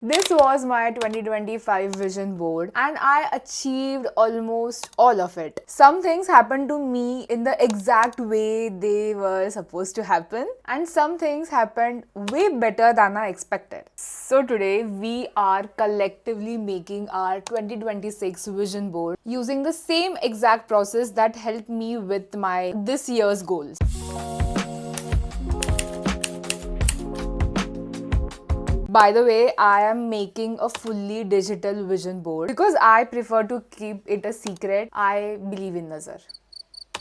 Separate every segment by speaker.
Speaker 1: This was my 2025 vision board and I achieved almost all of it. Some things happened to me in the exact way they were supposed to happen, and some things happened way better than I expected. So today we are collectively making our 2026 vision board using the same exact process that helped me with my this year's goals. By the way, I am making a fully digital vision board because I prefer to keep it a secret. I believe in Nazar.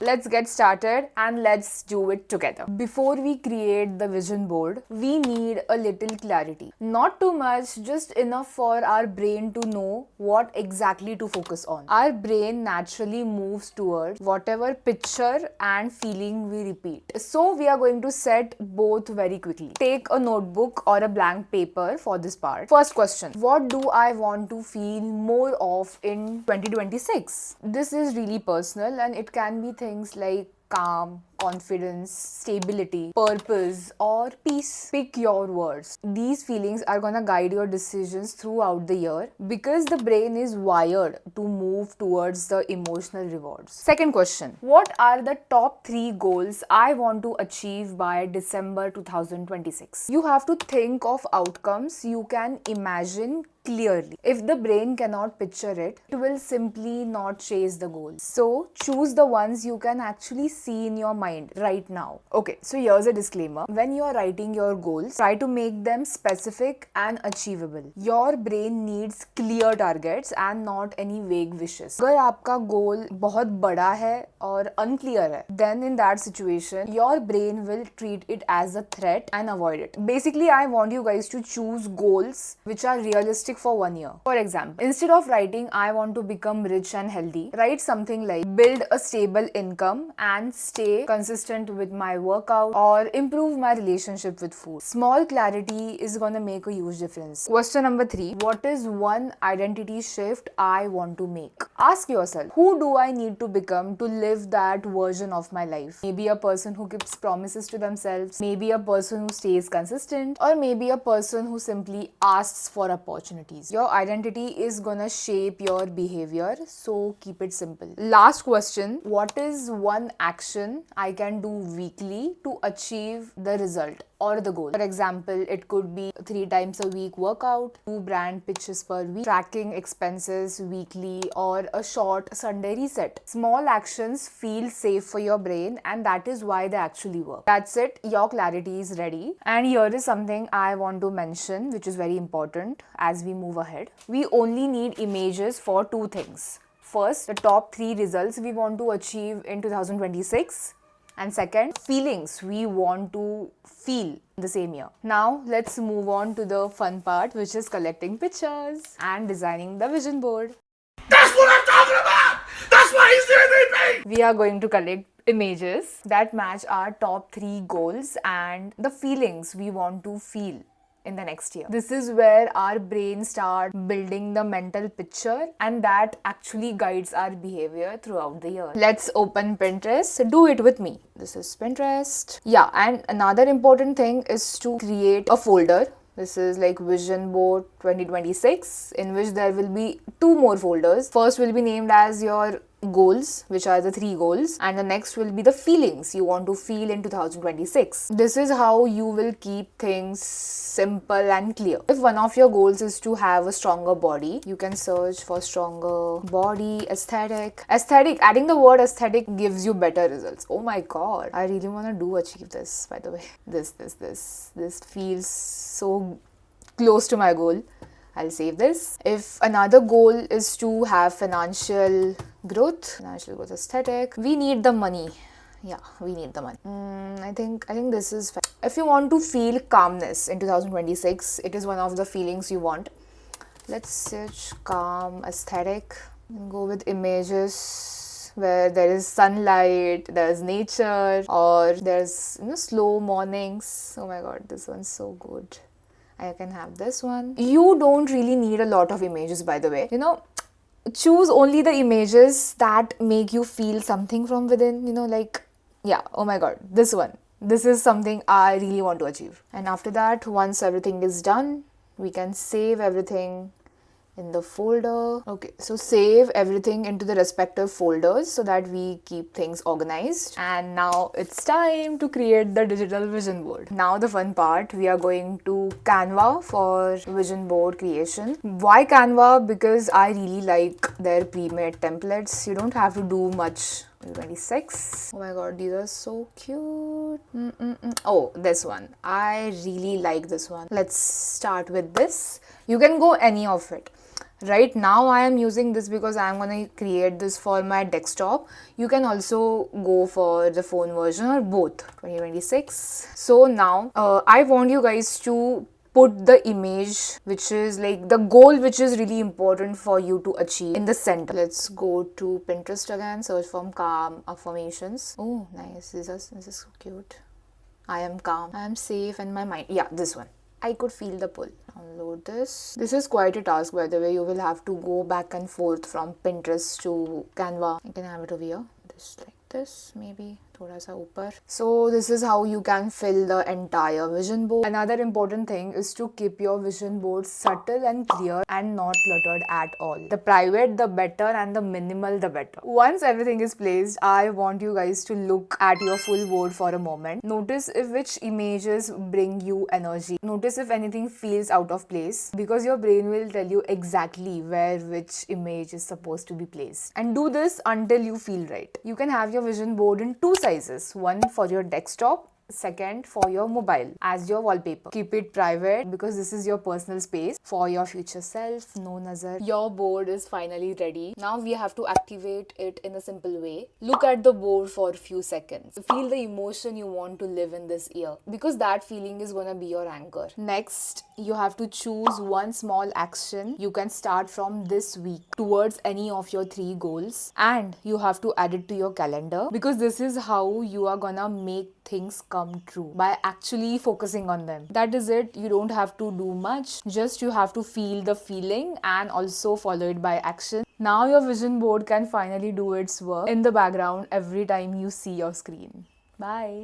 Speaker 1: Let's get started and let's do it together. Before we create the vision board, we need a little clarity. Not too much, just enough for our brain to know what exactly to focus on. Our brain naturally moves towards whatever picture and feeling we repeat. So we are going to set both very quickly. Take a notebook or a blank paper for this part. First question, what do I want to feel more of in 2026? This is really personal and it can be things like calm, confidence, stability, purpose, or peace. Pick your words. These feelings are gonna guide your decisions throughout the year because the brain is wired to move towards the emotional rewards. Second question, what are the top 3 goals I want to achieve by December 2026? You have to think of outcomes you can imagine clearly. If the brain cannot picture it, it will simply not chase the goal. So choose the ones you can actually see in your mind right now. Okay, so here's a disclaimer. When you are writing your goals, try to make them specific and achievable. Your brain needs clear targets and not any vague wishes. अगर आपका goal बहुत बड़ा है और unclear है, then in that situation, your brain will treat it as a threat and avoid it. Basically, I want you guys to choose goals which are realistic for 1 year. For example, instead of writing I want to become rich and healthy, write something like build a stable income and stay consistent with my workout or improve my relationship with food. Small clarity is gonna make a huge difference. Question number 3, what is one identity shift I want to make? Ask yourself, who do I need to become to live that version of my life? Maybe a person who keeps promises to themselves, maybe a person who stays consistent, or maybe a person who simply asks for opportunities. Your identity is gonna shape your behavior, so keep it simple. Last question, what is one action I can do weekly to achieve the result or the goal? For example, it could be 3 times a week workout, 2 brand pitches per week, tracking expenses weekly, or a short Sunday reset. Small actions feel safe for your brain and that is why they actually work. That's it, your clarity is ready. And here is something I want to mention which is very important as we move ahead. We only need images for 2 things. First, the top 3 results we want to achieve in 2026. And second, feelings we want to feel the same year. Now, let's move on to the fun part, which is collecting pictures and designing the vision board.
Speaker 2: That's what I'm talking about! That's why he's the MVP!
Speaker 1: We are going to collect images that match our top 3 goals and the feelings we want to feel in the next year. This is where our brain start building the mental picture and that actually guides our behavior throughout the year. Let's open Pinterest. Do it with me. This is Pinterest. Yeah, and another important thing is to create a folder. This is like Vision Board 2026, in which there will be 2 more folders. First will be named as your goals, which are the 3 goals, and the next will be the feelings you want to feel in 2026. This is how you will keep things simple and clear. If one of your goals is to have a stronger body, you can search for stronger body aesthetic. Adding the word aesthetic gives you better results. Oh my god, I really want to achieve this, by the way. This feels so close to my goal. I'll save this. If another goal is to have financial growth aesthetic, we need the money. Yeah, we need the money. I think this is fine. If you want to feel calmness in 2026, it is one of the feelings you want. Let's search calm aesthetic and go with images where there is sunlight, there's nature, or there's slow mornings. Oh my god, this one's so good. I can have this one. You don't really need a lot of images, by the way. Choose only the images that make you feel something from within, like, yeah, oh my god, this one. This is something I really want to achieve. And after that, once everything is done, We can save everything in the folder. Okay, so save everything into the respective folders so that we keep things organized. And now it's time to create the digital vision board. Now the fun part, we are going to Canva for vision board creation. Why Canva? Because I really like their pre-made templates. You don't have to do much. 26. Oh my god, these are so cute. Oh, this one. I really like this one. Let's start with this. You can go any of it. Right now I am using this because I am going to create this for my desktop. You can also go for the phone version or both. 2026. So now I want you guys to put the image which is like the goal which is really important for you to achieve in the center. Let's go to Pinterest again, search for calm affirmations. Oh nice, this is so cute. I am calm, I am safe in my mind. Yeah, this one. I could feel the pull. Download this. This is quite a task, by the way. You will have to go back and forth from Pinterest to Canva. You can have it over here. This like this, maybe. Thoda sa upar. So this is how you can fill the entire vision board. Another important thing is to keep your vision board subtle and clear and not cluttered at all. The private, the better, and the minimal, the better. Once everything is placed, I want you guys to look at your full board for a moment. Notice if which images bring you energy. Notice if anything feels out of place, because your brain will tell you exactly where which image is supposed to be placed. And do this until you feel right. You can have your vision board in two sizes, one for your desktop, second for your mobile as your wallpaper. Keep it private because this is your personal space for your future self. No nazar. Your board is finally ready. Now we have to activate it in a simple way. Look at the board for a few seconds. Feel the emotion you want to live in this year, because that feeling is gonna be your anchor. Next, you have to choose one small action you can start from this week towards any of your 3 goals, and you have to add it to your calendar, because this is how you are gonna make things come true, by actually focusing on them. That is it. You don't have to do much, just you have to feel the feeling and also follow it by action. Now your vision board can finally do its work in the background every time you see your screen. Bye.